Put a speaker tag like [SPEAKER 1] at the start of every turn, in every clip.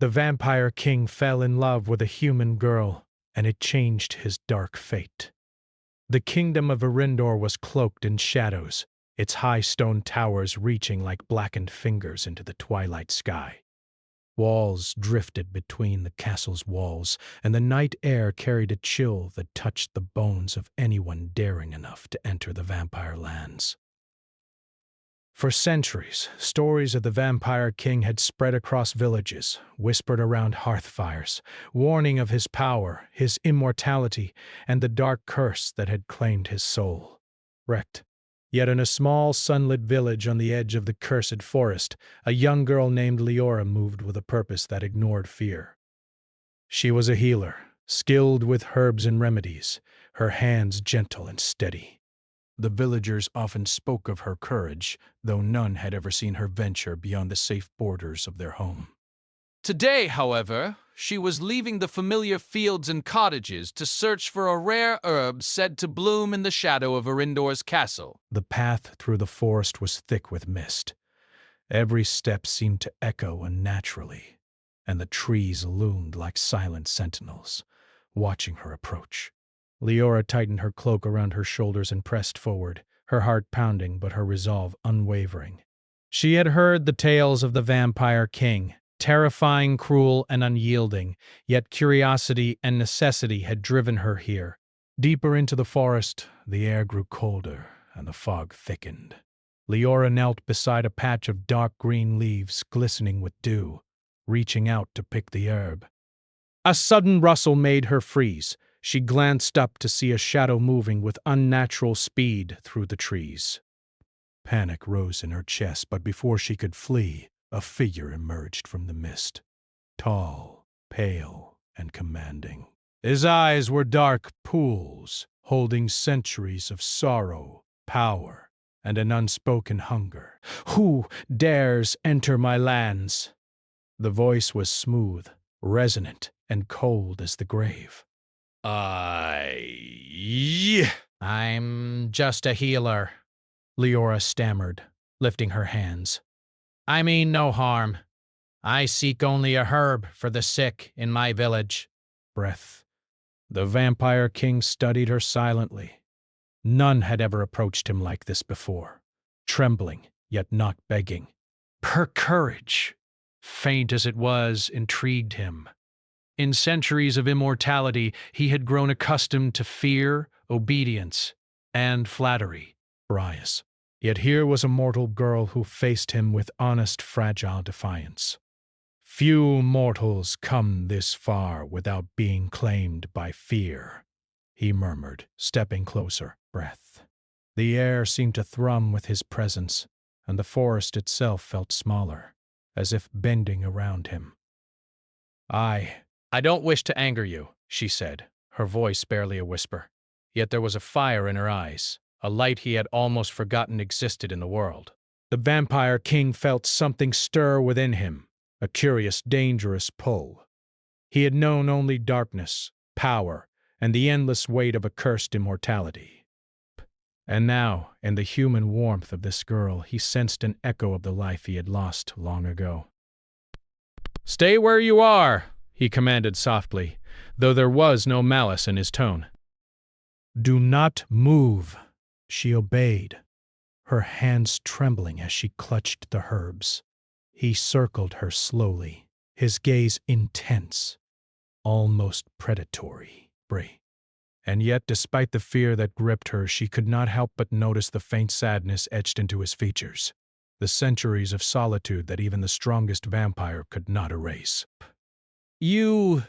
[SPEAKER 1] The vampire king fell in love with a human girl, and it changed his dark fate. The kingdom of Arindor was cloaked in shadows, its high stone towers reaching like blackened fingers into the twilight sky. Walls drifted between the castle's walls, and the night air carried a chill that touched the bones of anyone daring enough to enter the vampire lands. For centuries, stories of the vampire king had spread across villages, whispered around hearth fires, warning of his power, his immortality, and the dark curse that had claimed his soul. Wrecked. Yet in a small, sunlit village on the edge of the cursed forest, a young girl named Leora moved with a purpose that ignored fear. She was a healer, skilled with herbs and remedies, her hands gentle and steady. The villagers often spoke of her courage, though none had ever seen her venture beyond the safe borders of their home.
[SPEAKER 2] Today, however, she was leaving the familiar fields and cottages to search for a rare herb said to bloom in the shadow of Arindor's castle.
[SPEAKER 1] The path through the forest was thick with mist. Every step seemed to echo unnaturally, and the trees loomed like silent sentinels, watching her approach. Leora tightened her cloak around her shoulders and pressed forward, her heart pounding but her resolve unwavering. She had heard the tales of the vampire king, terrifying, cruel, and unyielding, yet curiosity and necessity had driven her here. Deeper into the forest, the air grew colder and the fog thickened. Leora knelt beside a patch of dark green leaves glistening with dew, reaching out to pick the herb. A sudden rustle made her freeze. She glanced up to see a shadow moving with unnatural speed through the trees. Panic rose in her chest, but before she could flee, a figure emerged from the mist. Tall, pale, and commanding. His eyes were dark pools, holding centuries of sorrow, power, and an unspoken hunger. "Who dares enter my lands?" The voice was smooth, resonant, and cold as the grave. I'm just a healer," Leora stammered, lifting her hands. "I mean no harm. I seek only a herb for the sick in my village." Breath. The vampire king studied her silently. None had ever approached him like this before, trembling, yet not begging. Her courage, faint as it was, intrigued him. In centuries of immortality, he had grown accustomed to fear, obedience, and flattery. Brias. Yet here was a mortal girl who faced him with honest, fragile defiance. "Few mortals come this far without being claimed by fear," he murmured, stepping closer. Breath. The air seemed to thrum with his presence, and the forest itself felt smaller, as if bending around him. I don't wish to anger you," she said, her voice barely a whisper. Yet there was a fire in her eyes, a light he had almost forgotten existed in the world. The vampire king felt something stir within him, a curious, dangerous pull. He had known only darkness, power, and the endless weight of accursed immortality. And now, in the human warmth of this girl, he sensed an echo of the life he had lost long ago. "Stay where you are," he commanded softly, though there was no malice in his tone. "Do not move." She obeyed, her hands trembling as she clutched the herbs. He circled her slowly, his gaze intense, almost predatory. And yet, despite the fear that gripped her, she could not help but notice the faint sadness etched into his features, the centuries of solitude that even the strongest vampire could not erase. You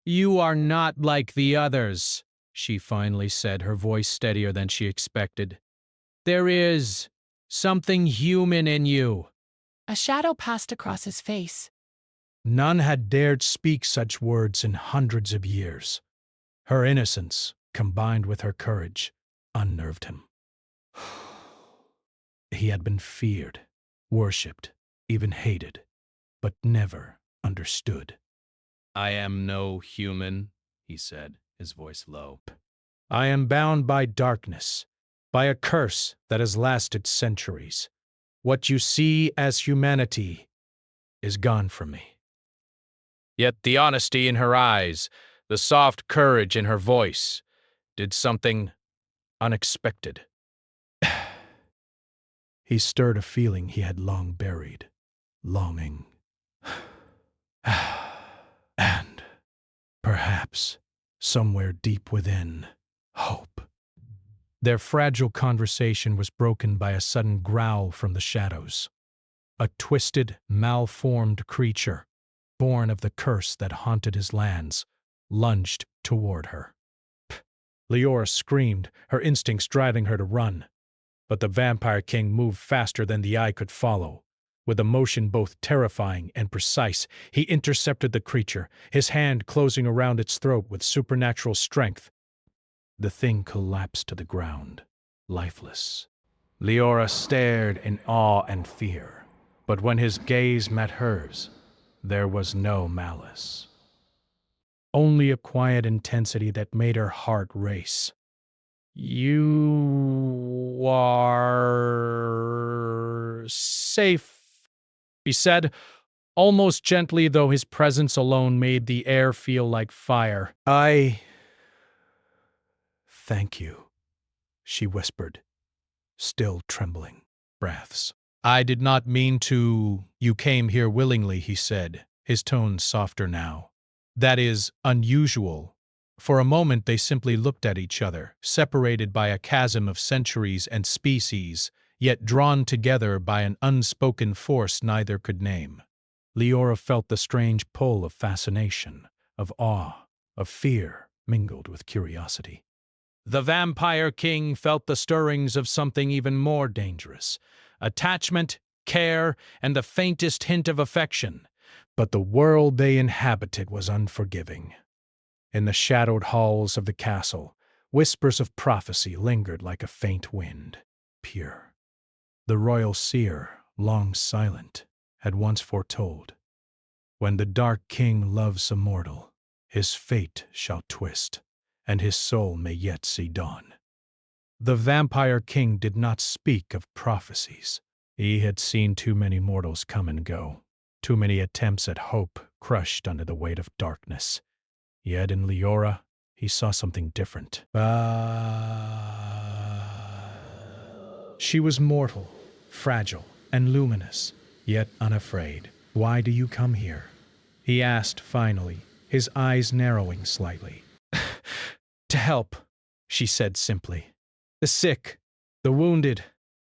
[SPEAKER 1] are not like the others," she finally said, her voice steadier than she expected. "There is something human in you."
[SPEAKER 3] A shadow passed across his face.
[SPEAKER 1] None had dared speak such words in hundreds of years. Her innocence, combined with her courage, unnerved him. He had been feared, worshipped, even hated, but never understood.
[SPEAKER 2] "I am no human," he said, his voice low.
[SPEAKER 1] "I am bound by darkness, by a curse that has lasted centuries. What you see as humanity is gone from me."
[SPEAKER 2] Yet the honesty in her eyes, the soft courage in her voice, did something unexpected.
[SPEAKER 1] He stirred a feeling he had long buried, longing. And, perhaps, somewhere deep within, hope. Their fragile conversation was broken by a sudden growl from the shadows. A twisted, malformed creature, born of the curse that haunted his lands, lunged toward her. Leora screamed, her instincts driving her to run. But the Vampire King moved faster than the eye could follow. With a motion both terrifying and precise, he intercepted the creature, his hand closing around its throat with supernatural strength. The thing collapsed to the ground, lifeless. Leora stared in awe and fear, but when his gaze met hers, there was no malice. Only a quiet intensity that made her heart race. "You are safe," he said, almost gently, though his presence alone made the air feel like fire. "I thank you," she whispered, still trembling. Breaths. "I did not mean to. You came here willingly," he said, his tone softer now. "That is unusual." For a moment they simply looked at each other, separated by a chasm of centuries and species, yet drawn together by an unspoken force neither could name. Leora felt the strange pull of fascination, of awe, of fear mingled with curiosity. The Vampire King felt the stirrings of something even more dangerous: attachment, care, and the faintest hint of affection. But the world they inhabited was unforgiving. In the shadowed halls of the castle, whispers of prophecy lingered like a faint wind, pure. The royal seer, long silent, had once foretold, "When the dark king loves a mortal, his fate shall twist, and his soul may yet see dawn." The Vampire King did not speak of prophecies. He had seen too many mortals come and go, too many attempts at hope crushed under the weight of darkness. Yet in Leora, he saw something different. She was mortal, fragile, and luminous, yet unafraid. "Why do you come here?" he asked finally, his eyes narrowing slightly. "To help," she said simply. "The sick, the wounded.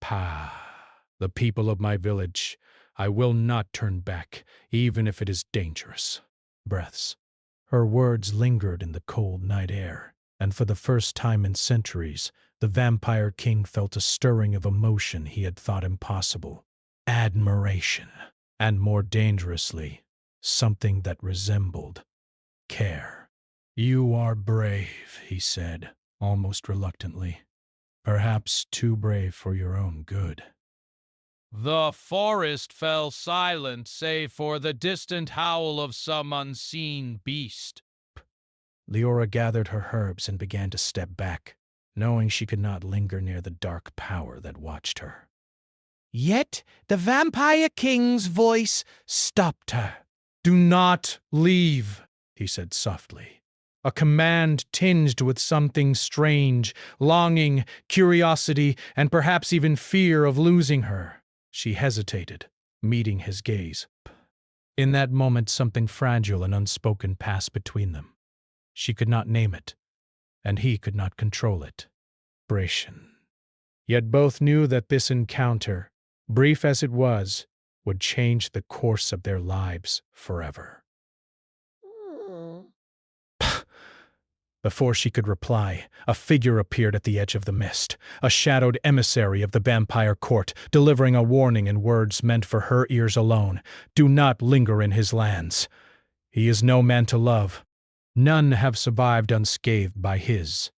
[SPEAKER 1] The people of my village. I will not turn back, even if it is dangerous." Breaths. Her words lingered in the cold night air, and for the first time in centuries, the Vampire King felt a stirring of emotion he had thought impossible. Admiration, and more dangerously, something that resembled care. "You are brave," he said, almost reluctantly. "Perhaps too brave for your own good."
[SPEAKER 2] The forest fell silent, save for the distant howl of some unseen beast.
[SPEAKER 1] Leora gathered her herbs and began to step back, knowing she could not linger near the dark power that watched her. Yet the Vampire King's voice stopped her. "Do not leave," he said softly. A command tinged with something strange, longing, curiosity, and perhaps even fear of losing her. She hesitated, meeting his gaze. In that moment, something fragile and unspoken passed between them. She could not name it, and he could not control it. Bration. Yet both knew that this encounter, brief as it was, would change the course of their lives forever. Before she could reply, a figure appeared at the edge of the mist, a shadowed emissary of the vampire court, delivering a warning in words meant for her ears alone. "Do not linger in his lands. He is no man to love. None have survived unscathed by his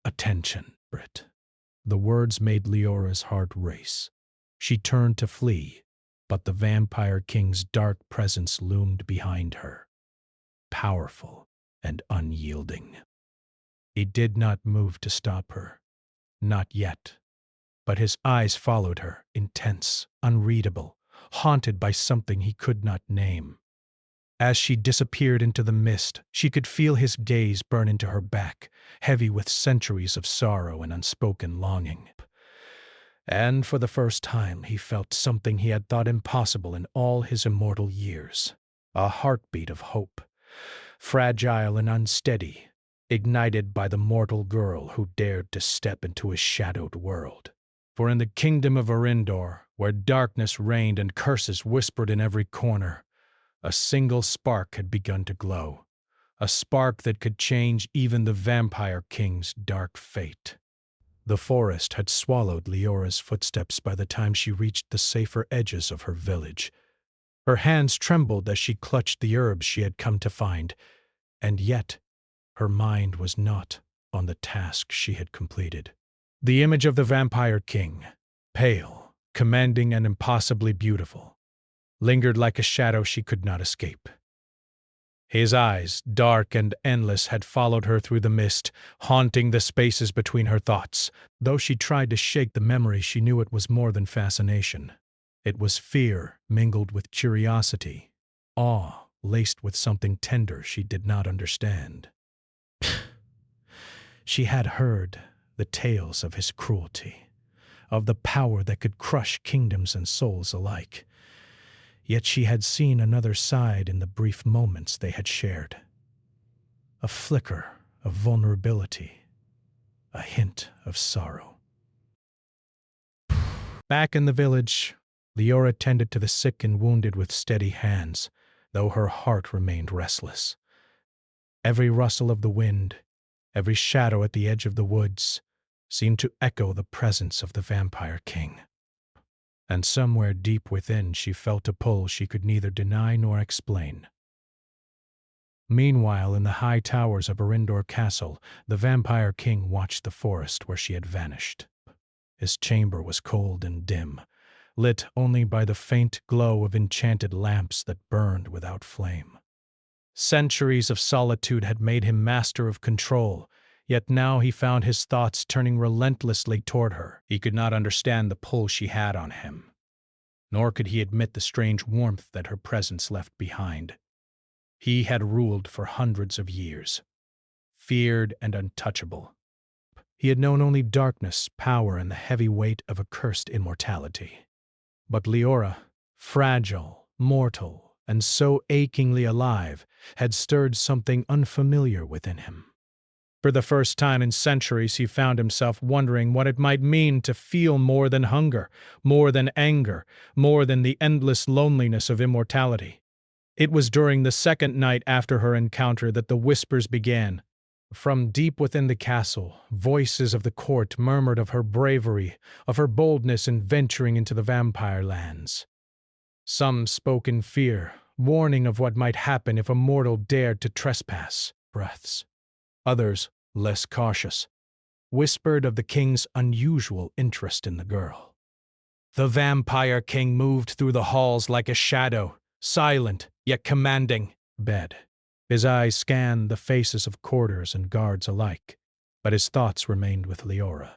[SPEAKER 1] attention." The words made Leora's heart race. She turned to flee, but the Vampire King's dark presence loomed behind her, powerful and unyielding. He did not move to stop her, not yet, but his eyes followed her, intense, unreadable, haunted by something he could not name. As she disappeared into the mist, she could feel his gaze burn into her back, heavy with centuries of sorrow and unspoken longing. And for the first time he felt something he had thought impossible in all his immortal years, a heartbeat of hope, fragile and unsteady, ignited by the mortal girl who dared to step into his shadowed world. For in the kingdom of Arindor, where darkness reigned and curses whispered in every corner, a single spark had begun to glow, a spark that could change even the Vampire King's dark fate. The forest had swallowed Leora's footsteps by the time she reached the safer edges of her village. Her hands trembled as she clutched the herbs she had come to find, and yet her mind was not on the task she had completed. The image of the Vampire King, pale, commanding and impossibly beautiful, lingered like a shadow she could not escape. His eyes, dark and endless, had followed her through the mist, haunting the spaces between her thoughts. Though she tried to shake the memory, she knew it was more than fascination. It was fear mingled with curiosity, awe laced with something tender she did not understand. She had heard the tales of his cruelty, of the power that could crush kingdoms and souls alike. Yet she had seen another side in the brief moments they had shared. A flicker of vulnerability, a hint of sorrow. Back in the village, Leora tended to the sick and wounded with steady hands, though her heart remained restless. Every rustle of the wind, every shadow at the edge of the woods, seemed to echo the presence of the Vampire King. And somewhere deep within she felt a pull she could neither deny nor explain. Meanwhile, in the high towers of Arindor Castle, the Vampire King watched the forest where she had vanished. His chamber was cold and dim, lit only by the faint glow of enchanted lamps that burned without flame. Centuries of solitude had made him master of control, yet now he found his thoughts turning relentlessly toward her. He could not understand the pull she had on him, nor could he admit the strange warmth that her presence left behind. He had ruled for hundreds of years, feared and untouchable. He had known only darkness, power, and the heavy weight of accursed immortality. But Leora, fragile, mortal, and so achingly alive, had stirred something unfamiliar within him. For the first time in centuries, he found himself wondering what it might mean to feel more than hunger, more than anger, more than the endless loneliness of immortality. It was during the second night after her encounter that the whispers began. From deep within the castle, voices of the court murmured of her bravery, of her boldness in venturing into the vampire lands. Some spoke in fear, warning of what might happen if a mortal dared to trespass. Breaths. Others, less cautious, whispered of the king's unusual interest in the girl. The Vampire King moved through the halls like a shadow, silent yet commanding. Bed. His eyes scanned the faces of courtiers and guards alike, but his thoughts remained with Leora.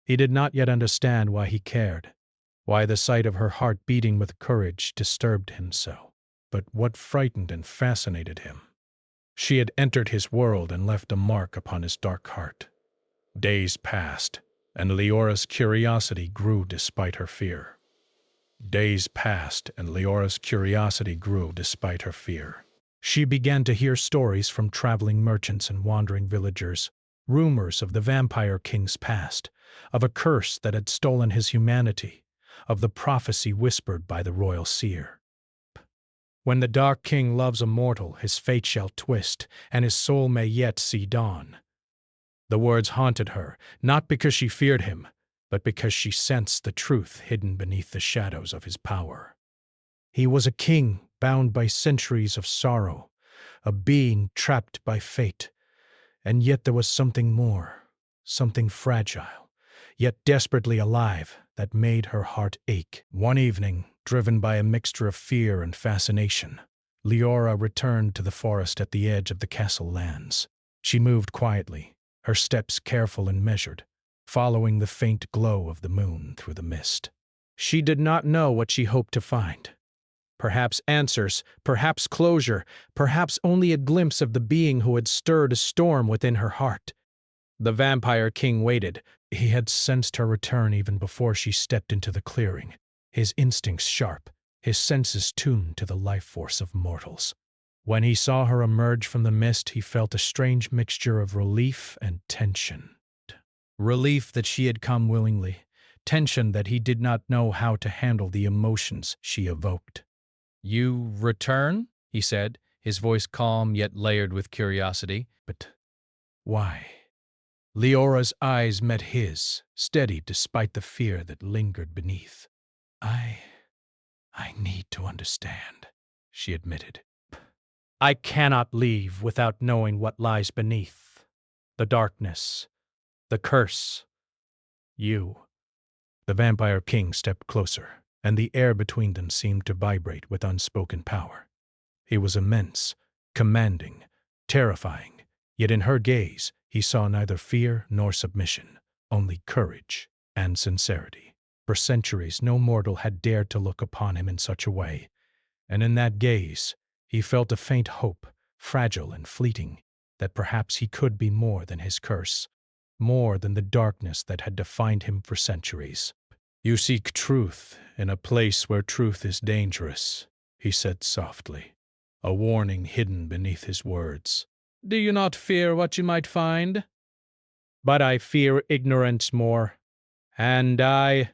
[SPEAKER 1] He did not yet understand why he cared, why the sight of her heart beating with courage disturbed him so. But what frightened and fascinated him? She had entered his world and left a mark upon his dark heart. Days passed, and Leora's curiosity grew despite her fear. Days passed, and Leora's curiosity grew despite her fear. She began to hear stories from traveling merchants and wandering villagers, rumors of the Vampire King's past, of a curse that had stolen his humanity, of the prophecy whispered by the royal seer. When the Dark King loves a mortal, his fate shall twist, and his soul may yet see dawn. The words haunted her, not because she feared him, but because she sensed the truth hidden beneath the shadows of his power. He was a king bound by centuries of sorrow, a being trapped by fate, and yet there was something more, something fragile, yet desperately alive, that made her heart ache. One evening, driven by a mixture of fear and fascination, Leora returned to the forest at the edge of the castle lands. She moved quietly, her steps careful and measured, following the faint glow of the moon through the mist. She did not know what she hoped to find, Perhaps answers, perhaps closure, perhaps only a glimpse of the being who had stirred a storm within her heart. The vampire king waited. He had sensed her return even before she stepped into the clearing, his instincts sharp, his senses tuned to the life force of mortals. When he saw her emerge from the mist, he felt a strange mixture of relief and tension. Relief that she had come willingly, tension that he did not know how to handle the emotions she evoked.
[SPEAKER 2] "You return?" he said, his voice calm yet layered with curiosity.
[SPEAKER 1] But why? Leora's eyes met his, steady despite the fear that lingered beneath. I need to understand, she admitted. I cannot leave without knowing what lies beneath. The darkness, the curse, you. The vampire king stepped closer, and the air between them seemed to vibrate with unspoken power. He was immense, commanding, terrifying, yet in her gaze he saw neither fear nor submission, only courage and sincerity. For centuries no mortal had dared to look upon him in such a way, and in that gaze he felt a faint hope, fragile and fleeting, that perhaps he could be more than his curse, more than the darkness that had defined him for centuries. You seek truth in a place where truth is dangerous, he said softly, a warning hidden beneath his words. Do you not fear what you might find? But I fear ignorance more, and I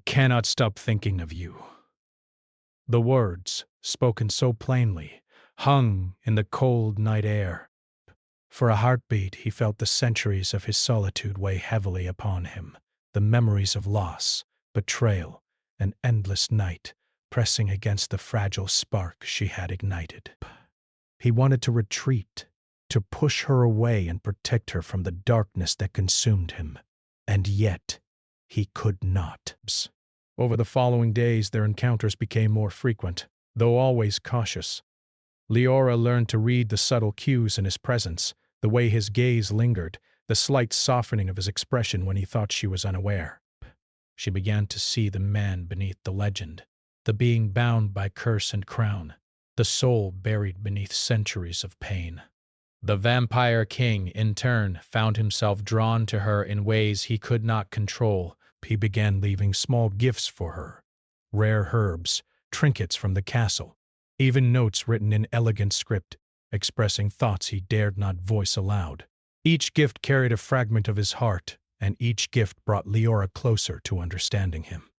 [SPEAKER 1] cannot stop thinking of you. The words, spoken so plainly, hung in the cold night air. For a heartbeat he felt the centuries of his solitude weigh heavily upon him, the memories of loss, betrayal, and endless night pressing against the fragile spark she had ignited. He wanted to retreat, to push her away and protect her from the darkness that consumed him, and yet he could not. Over the following days their encounters became more frequent, though always cautious. Leora learned to read the subtle cues in his presence, the way his gaze lingered, the slight softening of his expression when he thought she was unaware. She began to see the man beneath the legend, the being bound by curse and crown, the soul buried beneath centuries of pain. The vampire king, in turn, found himself drawn to her in ways he could not control. He began leaving small gifts for her, rare herbs, trinkets from the castle, even notes written in elegant script, expressing thoughts he dared not voice aloud. Each gift carried a fragment of his heart, and each gift brought Leora closer to understanding him.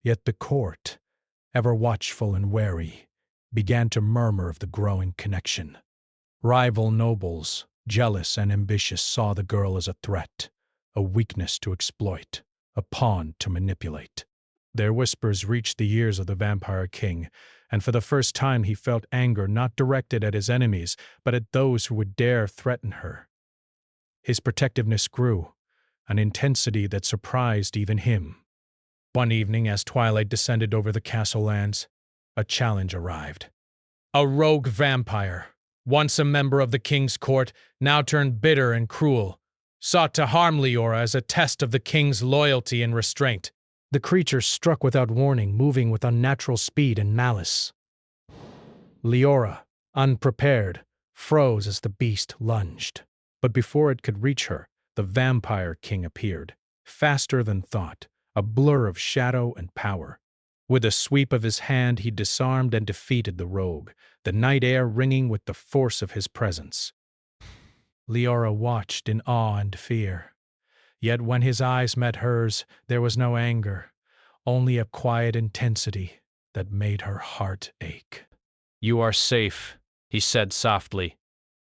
[SPEAKER 1] Yet the court, ever watchful and wary, began to murmur of the growing connection. Rival nobles, jealous and ambitious, saw the girl as a threat, a weakness to exploit, a pawn to manipulate. Their whispers reached the ears of the vampire king, and for the first time he felt anger not directed at his enemies, but at those who would dare threaten her. His protectiveness grew, an intensity that surprised even him. One evening, as twilight descended over the castle lands, a challenge arrived. A rogue vampire, once a member of the king's court, now turned bitter and cruel, sought to harm Leora as a test of the king's loyalty and restraint. The creature struck without warning, moving with unnatural speed and malice. Leora, unprepared, froze as the beast lunged. But before it could reach her, the vampire king appeared, faster than thought, a blur of shadow and power. With a sweep of his hand, he disarmed and defeated the rogue, the night air ringing with the force of his presence. Leora watched in awe and fear. Yet when his eyes met hers, there was no anger, only a quiet intensity that made her heart ache.
[SPEAKER 2] "You are safe," he said softly,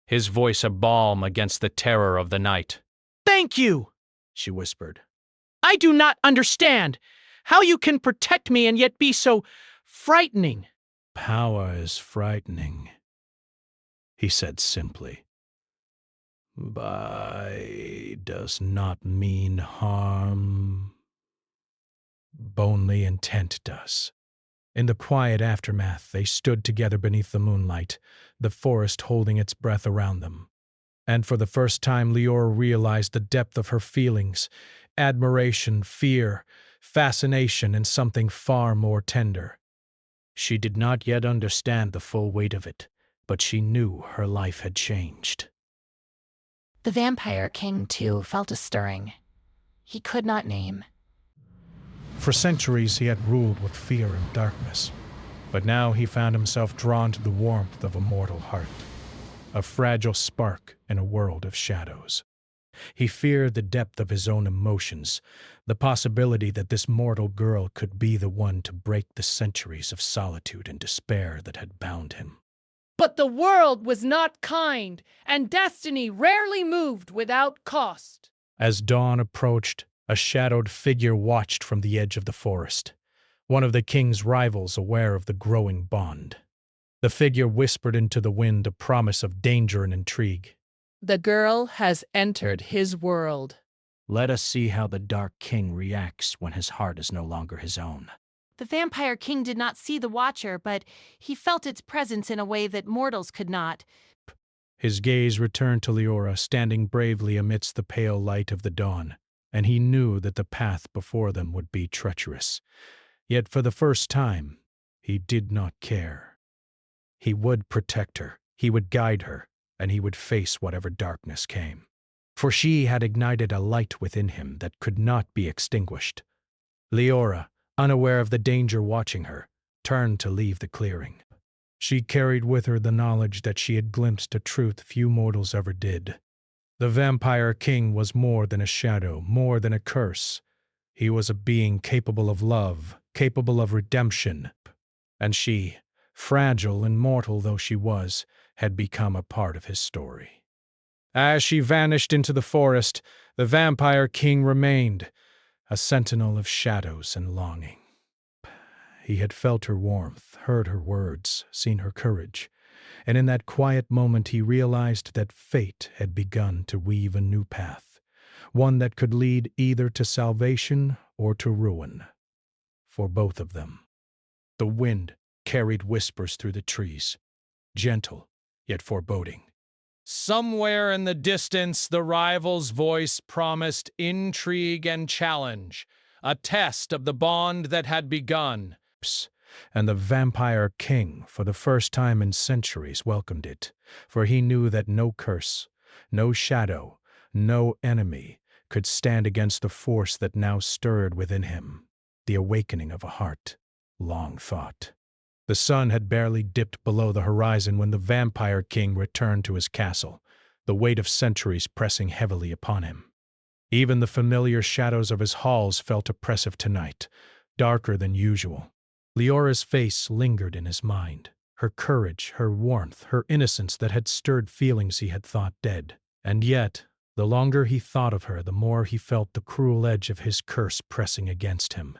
[SPEAKER 2] his voice a balm against the terror of the night.
[SPEAKER 3] Thank you,
[SPEAKER 1] She whispered.
[SPEAKER 3] I do not understand how you can protect me and yet be so frightening.
[SPEAKER 1] Power is frightening, he said simply. By does not mean harm. Only intent does. In the quiet aftermath, they stood together beneath the moonlight, the forest holding its breath around them. And for the first time, Leora realized the depth of her feelings, admiration, fear, fascination, and something far more tender, She did not yet understand the full weight of it, but she knew her life had changed.
[SPEAKER 4] The vampire king, too, felt a stirring he could not name.
[SPEAKER 1] For centuries he had ruled with fear and darkness, but now he found himself drawn to the warmth of a mortal heart, a fragile spark in a world of shadows. He feared the depth of his own emotions, the possibility that this mortal girl could be the one to break the centuries of solitude and despair that had bound him.
[SPEAKER 3] But the world was not kind, and destiny rarely moved without cost.
[SPEAKER 1] As dawn approached, a shadowed figure watched from the edge of the forest, one of the king's rivals aware of the growing bond. The figure whispered into the wind a promise of danger and intrigue.
[SPEAKER 3] The girl has entered his world.
[SPEAKER 1] Let us see how the Dark King reacts when his heart is no longer his own.
[SPEAKER 4] The vampire king did not see the watcher, but he felt its presence in a way that mortals could not.
[SPEAKER 1] His gaze returned to Leora, standing bravely amidst the pale light of the dawn, and he knew that the path before them would be treacherous. Yet for the first time, he did not care. He would protect her, he would guide her, and he would face whatever darkness came. For she had ignited a light within him that could not be extinguished. Leora, unaware of the danger watching her, turned to leave the clearing. She carried with her the knowledge that she had glimpsed a truth few mortals ever did. The vampire king was more than a shadow, more than a curse. He was a being capable of love, capable of redemption. And she, fragile and mortal though she was, had become a part of his story. As she vanished into the forest, the vampire king remained, a sentinel of shadows and longing. He had felt her warmth, heard her words, seen her courage, and in that quiet moment he realized that fate had begun to weave a new path, one that could lead either to salvation or to ruin. For both of them. The wind carried whispers through the trees, gentle yet foreboding.
[SPEAKER 2] Somewhere in the distance, the rival's voice promised intrigue and challenge, a test of the bond that had begun.
[SPEAKER 1] And the vampire king, for the first time in centuries, welcomed it, for he knew that no curse, no shadow, no enemy could stand against the force that now stirred within him, the awakening of a heart, long thought. The sun had barely dipped below the horizon when the vampire king returned to his castle, the weight of centuries pressing heavily upon him. Even the familiar shadows of his halls felt oppressive tonight, darker than usual. Leora's face lingered in his mind, her courage, her warmth, her innocence that had stirred feelings he had thought dead. And yet, the longer he thought of her, the more he felt the cruel edge of his curse pressing against him.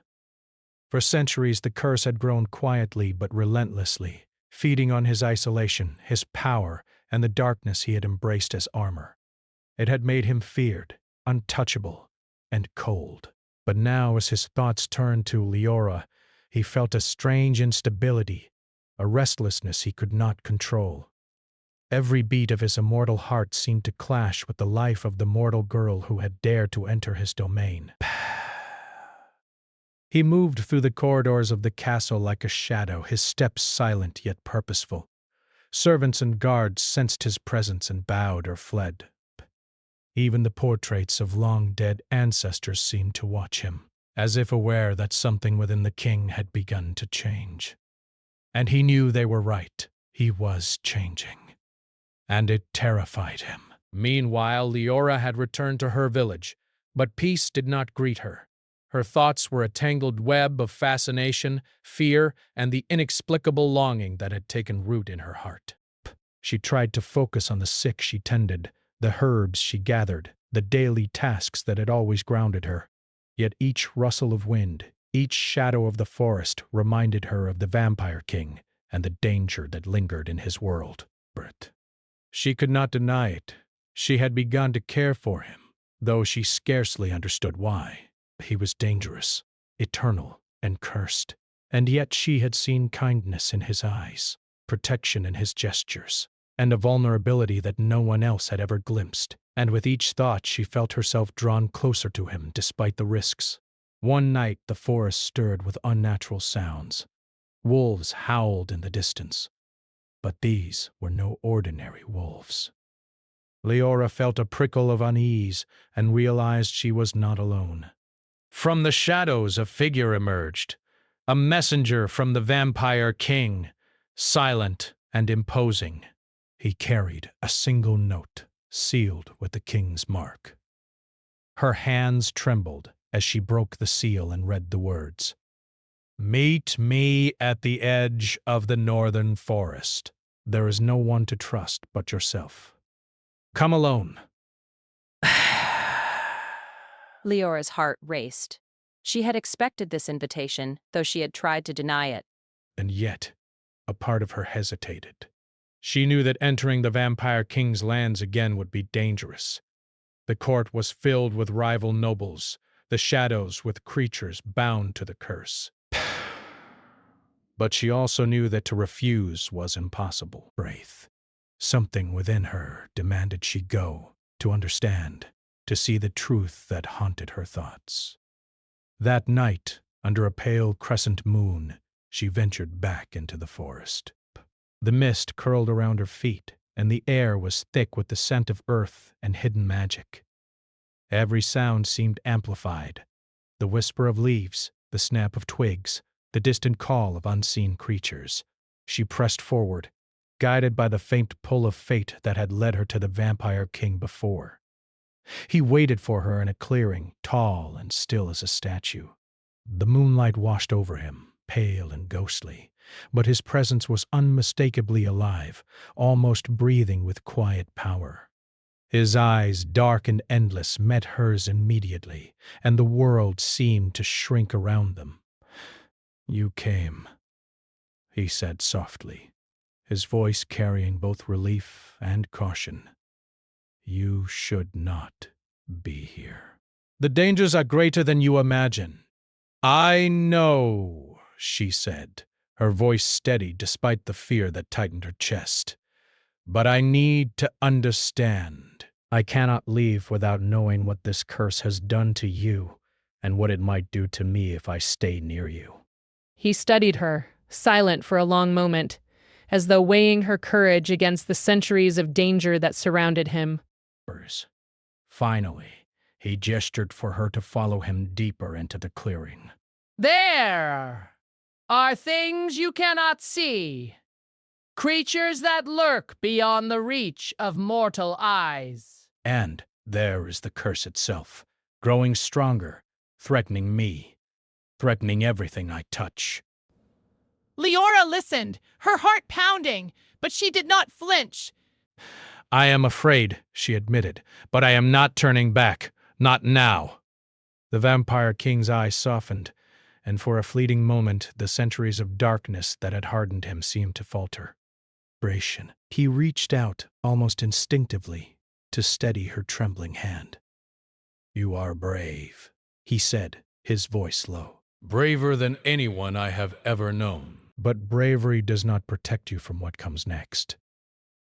[SPEAKER 1] For centuries the curse had grown quietly but relentlessly, feeding on his isolation, his power, and the darkness he had embraced as armor. It had made him feared, untouchable, and cold. But now, as his thoughts turned to Leora, he felt a strange instability, a restlessness he could not control. Every beat of his immortal heart seemed to clash with the life of the mortal girl who had dared to enter his domain. He moved through the corridors of the castle like a shadow, his steps silent yet purposeful. Servants and guards sensed his presence and bowed or fled. Even the portraits of long-dead ancestors seemed to watch him, as if aware that something within the king had begun to change. And he knew they were right. He was changing. And it terrified him. Meanwhile, Leora had returned to her village, but peace did not greet her. Her thoughts were a tangled web of fascination, fear, and the inexplicable longing that had taken root in her heart. She tried to focus on the sick she tended, the herbs she gathered, the daily tasks that had always grounded her. Yet each rustle of wind, each shadow of the forest reminded her of the vampire king and the danger that lingered in his world. She could not deny it. She had begun to care for him, though she scarcely understood why. He was dangerous, eternal, and cursed, and yet she had seen kindness in his eyes, protection in his gestures, and a vulnerability that no one else had ever glimpsed. And with each thought she felt herself drawn closer to him despite the risks. One night the forest stirred with unnatural sounds. Wolves howled in the distance, but these were no ordinary wolves. Leora felt a prickle of unease and realized she was not alone. From the shadows a figure emerged, a messenger from the Vampire King, silent and imposing. He carried a single note, sealed with the king's mark. Her hands trembled as she broke the seal and read the words, "Meet me at the edge of the northern forest. There is no one to trust but yourself. Come alone."
[SPEAKER 5] Leora's heart raced. She had expected this invitation, though she had tried to deny it.
[SPEAKER 1] And yet, a part of her hesitated. She knew that entering the Vampire King's lands again would be dangerous. The court was filled with rival nobles, the shadows with creatures bound to the curse. But she also knew that to refuse was impossible. Wraith. Something within her demanded she go, to understand, to see the truth that haunted her thoughts. That night, under a pale crescent moon, she ventured back into the forest. The mist curled around her feet, and the air was thick with the scent of earth and hidden magic. Every sound seemed amplified, the whisper of leaves, the snap of twigs, the distant call of unseen creatures. She pressed forward, guided by the faint pull of fate that had led her to the Vampire King before. He waited for her in a clearing, tall and still as a statue. The moonlight washed over him, pale and ghostly, but his presence was unmistakably alive, almost breathing with quiet power. His eyes, dark and endless, met hers immediately, and the world seemed to shrink around them. "You came," he said softly, his voice carrying both relief and caution. "You should not be here. The dangers are greater than you imagine." "I know," she said, her voice steady despite the fear that tightened her chest. "But I need to understand. I cannot leave without knowing what this curse has done to you and what it might do to me if I stay near you."
[SPEAKER 3] He studied her, silent for a long moment, as though weighing her courage against the centuries of danger that surrounded him.
[SPEAKER 1] Finally, he gestured for her to follow him deeper into the clearing.
[SPEAKER 3] There are things you cannot see, creatures that lurk beyond the reach of mortal eyes.
[SPEAKER 1] And there is the curse itself, growing stronger, threatening me, threatening everything I touch.
[SPEAKER 4] Leora listened, her heart pounding, but she did not flinch.
[SPEAKER 1] "I am afraid," she admitted, "but I am not turning back. Not now." The Vampire King's eyes softened, and for a fleeting moment the centuries of darkness that had hardened him seemed to falter. He reached out, almost instinctively, to steady her trembling hand. "You are brave," he said, his voice low. "Braver than anyone I have ever known. But bravery does not protect you from what comes next."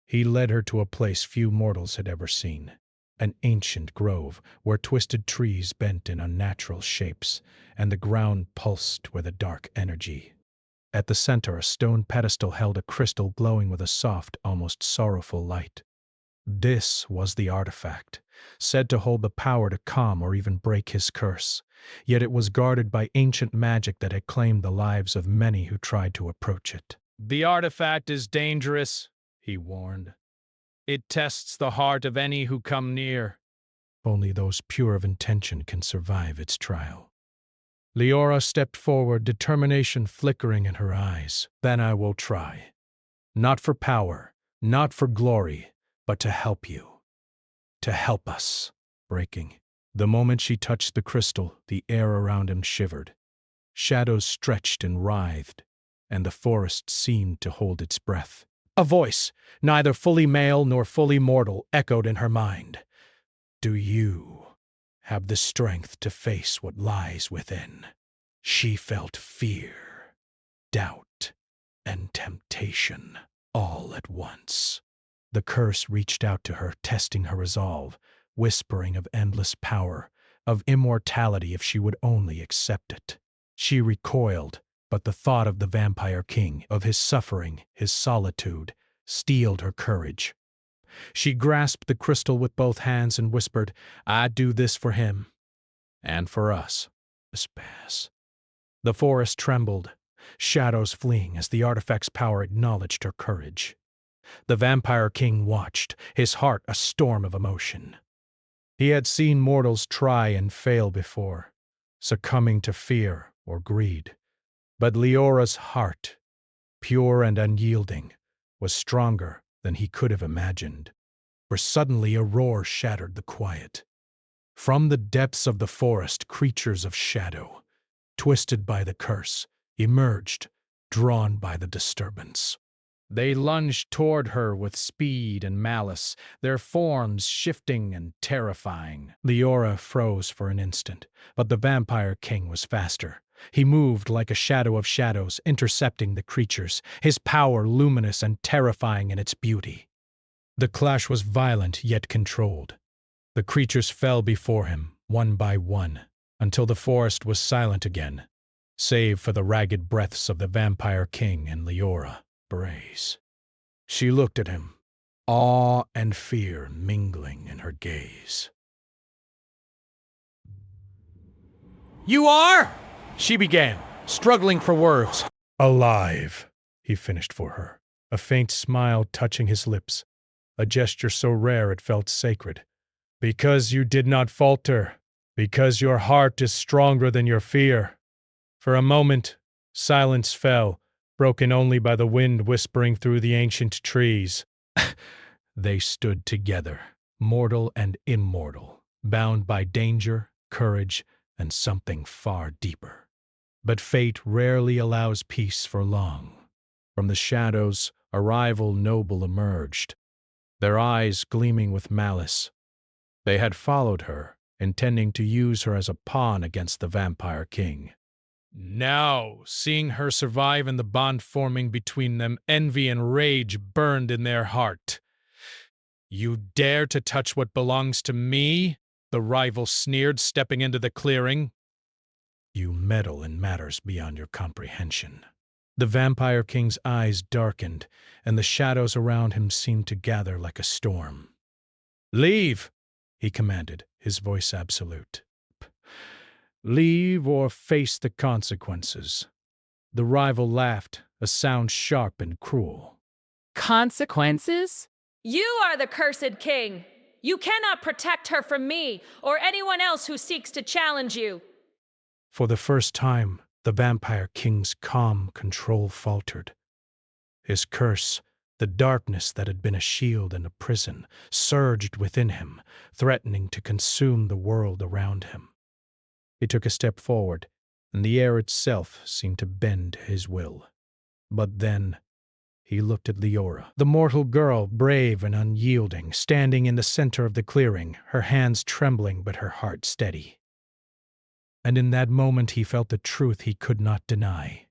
[SPEAKER 1] He led her to a place few mortals had ever seen, an ancient grove where twisted trees bent in unnatural shapes, and the ground pulsed with a dark energy. At the center, a stone pedestal held a crystal glowing with a soft, almost sorrowful light. This was the artifact, said to hold the power to calm or even break his curse, yet it was guarded by ancient magic that had claimed the lives of many who tried to approach it. "The artifact is dangerous," he warned. "It tests the heart of any who come near. Only those pure of intention can survive its trial." Leora stepped forward, determination flickering in her eyes. "Then I will try. Not for power, not for glory, but to help you. To help us." Breaking. The moment she touched the crystal, the air around him shivered. Shadows stretched and writhed, and the forest seemed to hold its breath. A voice, neither fully male nor fully mortal, echoed in her mind. "Do you have the strength to face what lies within?" She felt fear, doubt, and temptation all at once. The curse reached out to her, testing her resolve, whispering of endless power, of immortality if she would only accept it. She recoiled, but the thought of the Vampire King, of his suffering, his solitude, steeled her courage. She grasped the crystal with both hands and whispered, "I'd do this for him. And for us." Space. The forest trembled, shadows fleeing as the artifact's power acknowledged her courage. The Vampire King watched, his heart a storm of emotion. He had seen mortals try and fail before, succumbing to fear or greed. But Leora's heart, pure and unyielding, was stronger than he could have imagined. For suddenly a roar shattered the quiet. From the depths of the forest, creatures of shadow, twisted by the curse, emerged, drawn by the disturbance. They lunged toward her with speed and malice, their forms shifting and terrifying. Leora froze for an instant, but the Vampire King was faster. He moved like a shadow of shadows, intercepting the creatures, his power luminous and terrifying in its beauty. The clash was violent yet controlled. The creatures fell before him, one by one, until the forest was silent again, save for the ragged breaths of the Vampire King and Leora Braze. She looked at him, awe and fear mingling in her gaze. "You are?" she began, struggling for words. "Alive," he finished for her, a faint smile touching his lips, a gesture so rare it felt sacred. "Because you did not falter, because your heart is stronger than your fear." For a moment, silence fell, broken only by the wind whispering through the ancient trees. They stood together, mortal and immortal, bound by danger, courage, and something far deeper. But fate rarely allows peace for long. From the shadows, a rival noble emerged, their eyes gleaming with malice. They had followed her, intending to use her as a pawn against the Vampire King. Now, seeing her survive and the bond forming between them, envy and rage burned in their heart. "You dare to touch what belongs to me?" the rival sneered, stepping into the clearing. "You meddle in matters beyond your comprehension." The Vampire King's eyes darkened, and the shadows around him seemed to gather like a storm. "Leave," he commanded, his voice absolute. "Leave or face the consequences." The rival laughed, a sound sharp and cruel.
[SPEAKER 3] Consequences?
[SPEAKER 5] You are the cursed king. You cannot protect her from me or anyone else who seeks to challenge you.
[SPEAKER 1] For the first time, the Vampire King's calm control faltered. His curse, the darkness that had been a shield and a prison, surged within him, threatening to consume the world around him. He took a step forward, and the air itself seemed to bend to his will. But then he looked at Leora, the mortal girl, brave and unyielding, standing in the center of the clearing, her hands trembling but her heart steady. And in that moment he felt the truth he could not deny.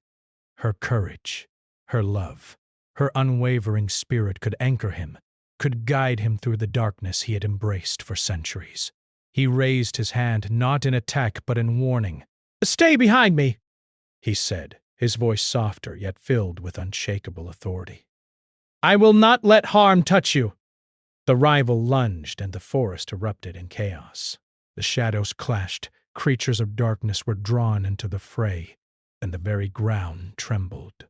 [SPEAKER 1] Her courage, her love, her unwavering spirit could anchor him, could guide him through the darkness he had embraced for centuries. He raised his hand, not in attack but in warning. "Stay behind me," he said, his voice softer yet filled with unshakable authority. "I will not let harm touch you." The rival lunged, and the forest erupted in chaos. The shadows clashed, creatures of darkness were drawn into the fray, and the very ground trembled.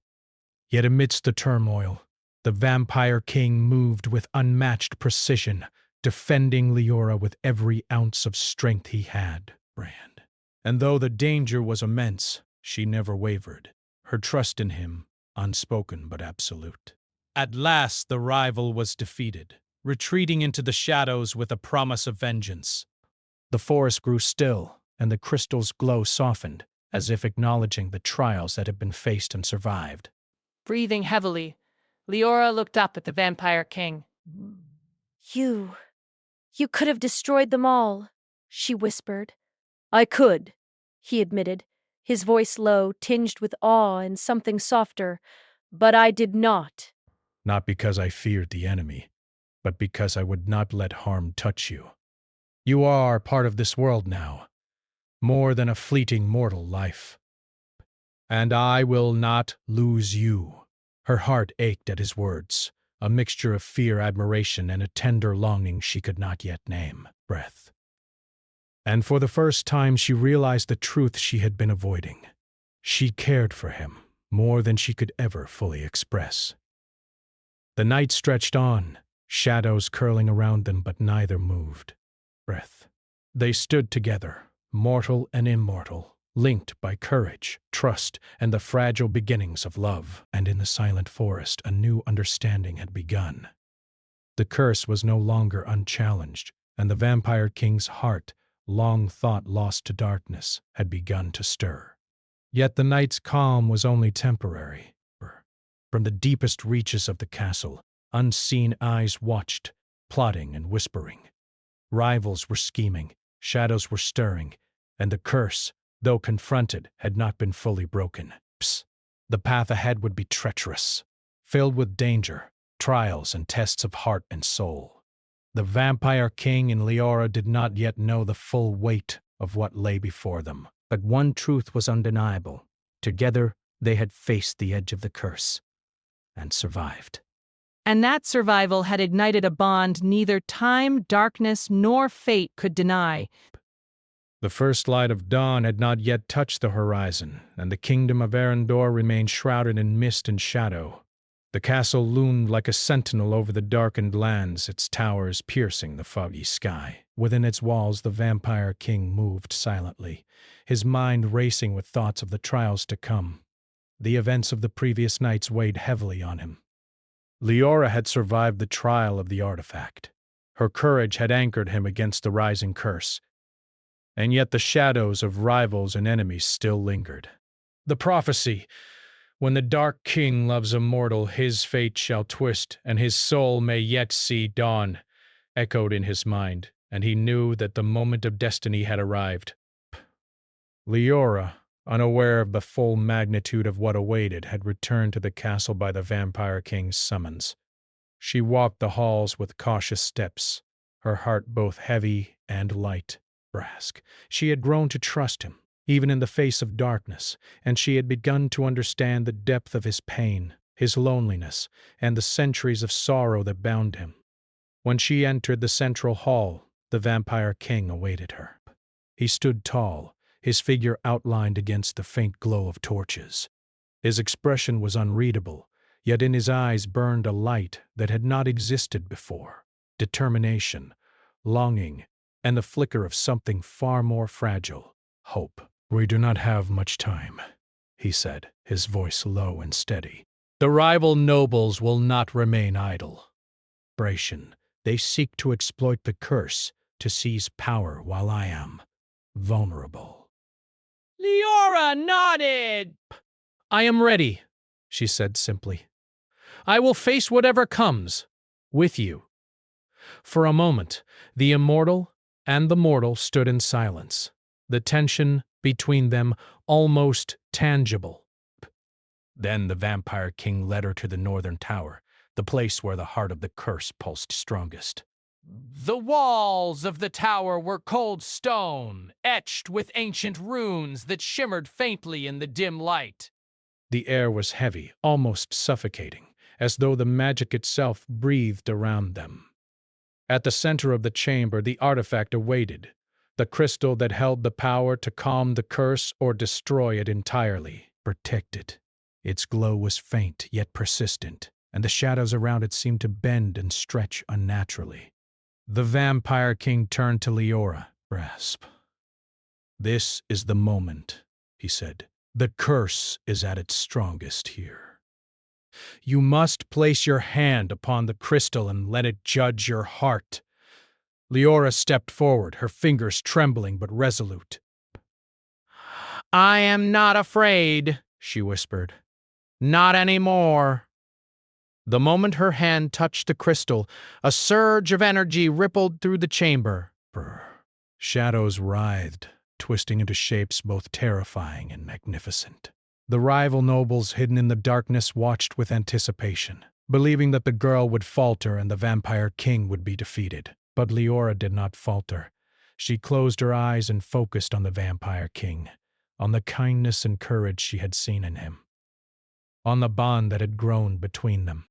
[SPEAKER 1] Yet amidst the turmoil, the Vampire King moved with unmatched precision, defending Leora with every ounce of strength he had. And though the danger was immense, she never wavered, her trust in him unspoken but absolute. At last the rival was defeated, retreating into the shadows with a promise of vengeance. The forest grew still, and the crystal's glow softened, as if acknowledging the trials that had been faced and survived.
[SPEAKER 3] Breathing heavily, Leora looked up at the Vampire King.
[SPEAKER 6] You could have destroyed them all," she whispered. "I could," he admitted, his voice low, tinged with awe and something softer, "but I did not."
[SPEAKER 1] Not because I feared the enemy, but because I would not let harm touch you. You are part of this world now, more than a fleeting mortal life. And I will not lose you. Her heart ached at his words, a mixture of fear, admiration, and a tender longing she could not yet name. Breath. And for the first time she realized the truth she had been avoiding. She cared for him more than she could ever fully express. The night stretched on, shadows curling around them, but neither moved. Breath. They stood together, mortal and immortal, linked by courage, trust, and the fragile beginnings of love. And in the silent forest, a new understanding had begun. The curse was no longer unchallenged, and the Vampire King's heart, long thought lost to darkness, had begun to stir. Yet the night's calm was only temporary. From the deepest reaches of the castle, unseen eyes watched, plotting and whispering. Rivals were scheming, shadows were stirring, and the curse, though confronted, had not been fully broken. The path ahead would be treacherous, filled with danger, trials, and tests of heart and soul. The Vampire King and Leora did not yet know the full weight of what lay before them. But one truth was undeniable. Together, they had faced the edge of the curse and survived.
[SPEAKER 5] And that survival had ignited a bond neither time, darkness, nor fate could deny.
[SPEAKER 1] The first light of dawn had not yet touched the horizon, and the kingdom of Arendor remained shrouded in mist and shadow. The castle loomed like a sentinel over the darkened lands, its towers piercing the foggy sky. Within its walls, the Vampire King moved silently, his mind racing with thoughts of the trials to come. The events of the previous nights weighed heavily on him. Leora had survived the trial of the artifact. Her courage had anchored him against the rising curse, and yet the shadows of rivals and enemies still lingered. The prophecy, when the Dark King loves a mortal, his fate shall twist, and his soul may yet see dawn, echoed in his mind, and he knew that the moment of destiny had arrived. Leora, unaware of the full magnitude of what awaited, had returned to the castle by the Vampire King's summons. She walked the halls with cautious steps, her heart both heavy and light. Brask. She had grown to trust him, even in the face of darkness, and she had begun to understand the depth of his pain, his loneliness, and the centuries of sorrow that bound him. When she entered the central hall, the Vampire King awaited her. He stood tall, his figure outlined against the faint glow of torches. His expression was unreadable, yet in his eyes burned a light that had not existed before: determination, longing, and the flicker of something far more fragile: hope. "We do not have much time," he said, his voice low and steady. "The rival nobles will not remain idle. They seek to exploit the curse, to seize power while I am vulnerable."
[SPEAKER 3] Leora nodded.
[SPEAKER 1] "I am ready," she said simply. "I will face whatever comes, with you." For a moment, the immortal and the mortal stood in silence, the tension between them almost tangible. Then the Vampire King led her to the northern tower, the place where the heart of the curse pulsed strongest.
[SPEAKER 2] The walls of the tower were cold stone, etched with ancient runes that shimmered faintly in the dim light.
[SPEAKER 1] The air was heavy, almost suffocating, as though the magic itself breathed around them. At the center of the chamber, the artifact awaited, the crystal that held the power to calm the curse or destroy it entirely. Protected. Its glow was faint yet persistent, and the shadows around it seemed to bend and stretch unnaturally. The Vampire King turned to Leora. Grasp. "This is the moment," he said. "The curse is at its strongest here. You must place your hand upon the crystal and let it judge your heart." Leora stepped forward, her fingers trembling but resolute.
[SPEAKER 3] I am not afraid, she whispered. Not anymore. The moment her hand touched the crystal, a surge of energy rippled through the chamber.
[SPEAKER 1] Shadows writhed, twisting into shapes both terrifying and magnificent. The rival nobles hidden in the darkness watched with anticipation, believing that the girl would falter and the Vampire King would be defeated. But Leora did not falter. She closed her eyes and focused on the Vampire King, on the kindness and courage she had seen in him, on the bond that had grown between them.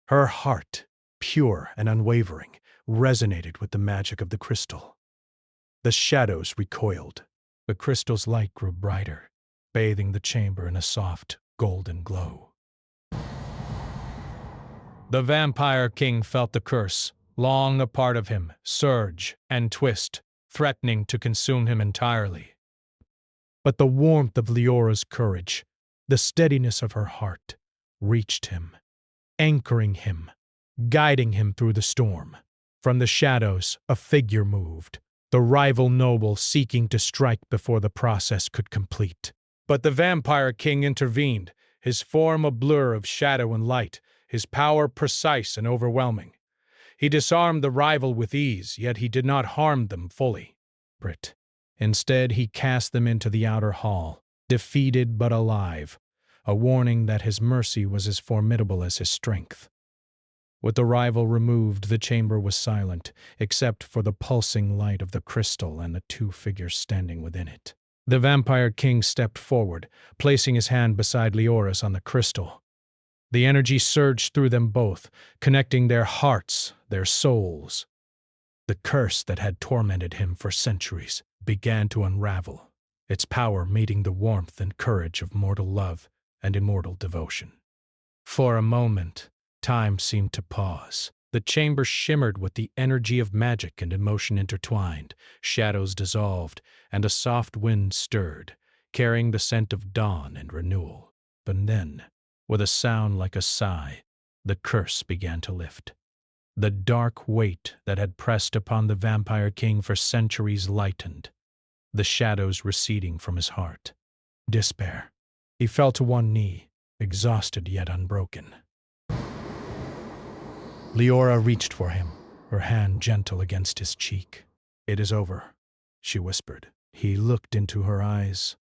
[SPEAKER 1] Her heart, pure and unwavering, resonated with the magic of the crystal. The shadows recoiled. The crystal's light grew brighter, bathing the chamber in a soft, golden glow. The Vampire King felt the curse, long a part of him, surge and twist, threatening to consume him entirely. But the warmth of Leora's courage, the steadiness of her heart, reached him, anchoring him, guiding him through the storm. From the shadows, a figure moved, the rival noble seeking to strike before the process could complete. But the Vampire King intervened, his form a blur of shadow and light, his power precise and overwhelming. He disarmed the rival with ease, yet he did not harm them fully. Instead, he cast them into the outer hall, defeated but alive, a warning that his mercy was as formidable as his strength. With the rival removed, the chamber was silent, except for the pulsing light of the crystal and the two figures standing within it. The Vampire King stepped forward, placing his hand beside Leora's on the crystal. The energy surged through them both, connecting their hearts, their souls. The curse that had tormented him for centuries began to unravel, its power meeting the warmth and courage of mortal love and immortal devotion. For a moment, time seemed to pause. The chamber shimmered with the energy of magic and emotion intertwined. Shadows dissolved, and a soft wind stirred, carrying the scent of dawn and renewal. But then, with a sound like a sigh, the curse began to lift. The dark weight that had pressed upon the Vampire King for centuries lightened, the shadows receding from his heart. Despair. He fell to one knee, exhausted yet unbroken. Leora reached for him, her hand gentle against his cheek. "It is over," she whispered. He looked into her eyes.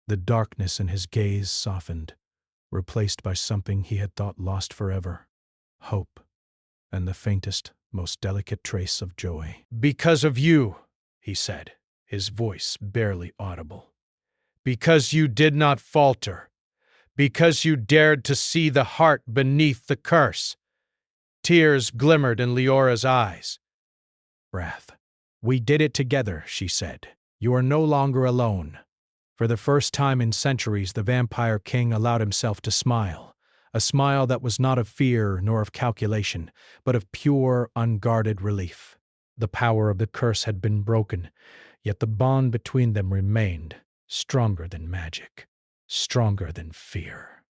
[SPEAKER 1] The darkness in his gaze softened, replaced by something he had thought lost forever: hope, and the faintest, most delicate trace of joy. "Because of you," he said, his voice barely audible. "Because you did not falter. Because you dared to see the heart beneath the curse." Tears glimmered in Leora's eyes. "Breath. We did it together," she said. "You are no longer alone." For the first time in centuries, the Vampire King allowed himself to smile, a smile that was not of fear nor of calculation, but of pure, unguarded relief. The power of the curse had been broken, yet the bond between them remained, stronger than magic, stronger than fear.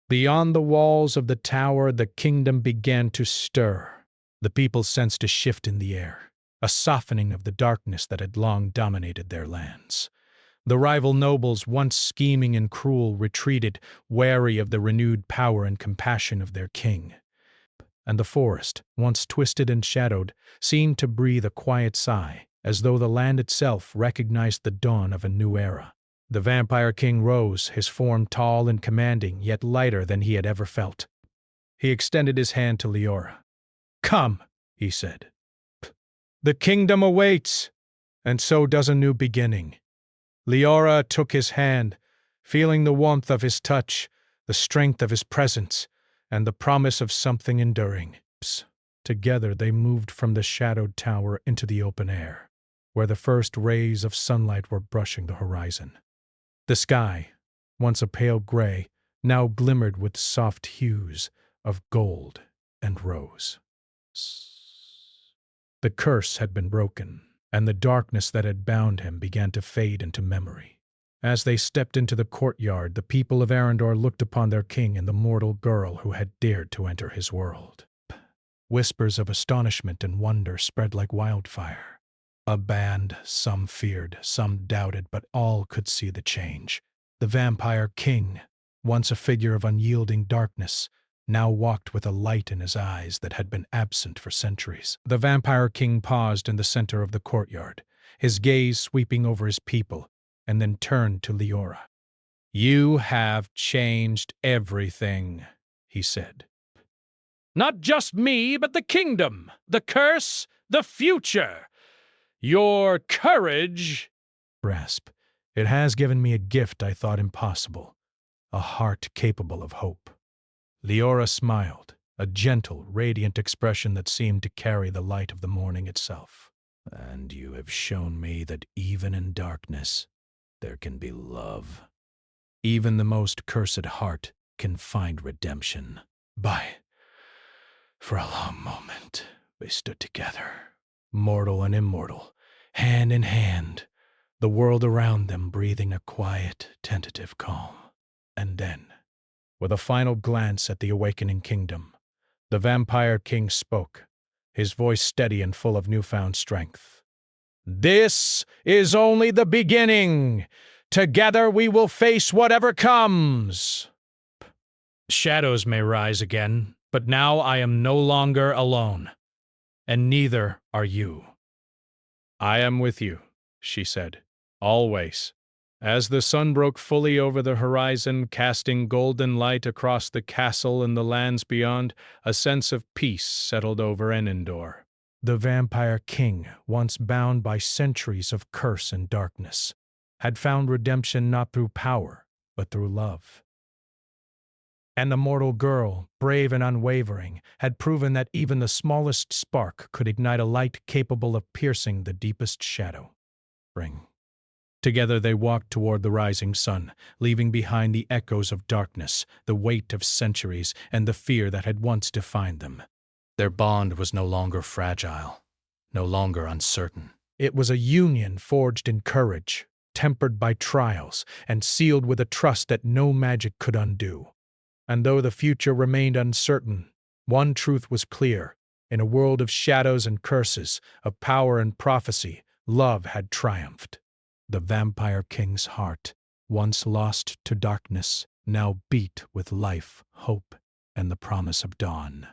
[SPEAKER 1] Beyond the walls of the tower, the kingdom began to stir. The people sensed a shift in the air, a softening of the darkness that had long dominated their lands. The rival nobles, once scheming and cruel, retreated, wary of the renewed power and compassion of their king. And the forest, once twisted and shadowed, seemed to breathe a quiet sigh, as though the land itself recognized the dawn of a new era. The Vampire King rose, his form tall and commanding, yet lighter than he had ever felt. He extended his hand to Leora. "Come," he said. "The kingdom awaits, and so does a new beginning." Leora took his hand, feeling the warmth of his touch, the strength of his presence, and the promise of something enduring. Together they moved from the shadowed tower into the open air, where the first rays of sunlight were brushing the horizon. The sky, once a pale gray, now glimmered with soft hues of gold and rose. The curse had been broken, and the darkness that had bound him began to fade into memory. As they stepped into the courtyard, the people of Arendor looked upon their king and the mortal girl who had dared to enter his world. Whispers of astonishment and wonder spread like wildfire. A band, some feared, some doubted, but all could see the change. The Vampire King, once a figure of unyielding darkness, now walked with a light in his eyes that had been absent for centuries. The Vampire King paused in the center of the courtyard, his gaze sweeping over his people, and then turned to Leora. "You have changed everything," he said. "Not just me, but the kingdom, the curse, the future. Your courage," grasp, It has given me a gift I thought impossible, a heart capable of hope." Leora smiled, a gentle, radiant expression that seemed to carry the light of the morning itself. "And you have shown me that even in darkness, there can be love. Even the most cursed heart can find redemption." For a long moment, we stood together, mortal and immortal, hand in hand, the world around them breathing a quiet, tentative calm. And then, with a final glance at the awakening kingdom, the Vampire King spoke, his voice steady and full of newfound strength. "This is only the beginning. Together we will face whatever comes. Shadows may rise again, but now I am no longer alone, and neither are you." "I am with you," she said, "always." As the sun broke fully over the horizon, casting golden light across the castle and the lands beyond, a sense of peace settled over Enendor. The Vampire King, once bound by centuries of curse and darkness, had found redemption not through power, but through love. And the mortal girl, brave and unwavering, had proven that even the smallest spark could ignite a light capable of piercing the deepest shadow. Together they walked toward the rising sun, leaving behind the echoes of darkness, the weight of centuries, and the fear that had once defined them. Their bond was no longer fragile, no longer uncertain. It was a union forged in courage, tempered by trials, and sealed with a trust that no magic could undo. And though the future remained uncertain, one truth was clear. In a world of shadows and curses, of power and prophecy, love had triumphed. The Vampire King's heart, once lost to darkness, now beat with life, hope, and the promise of dawn.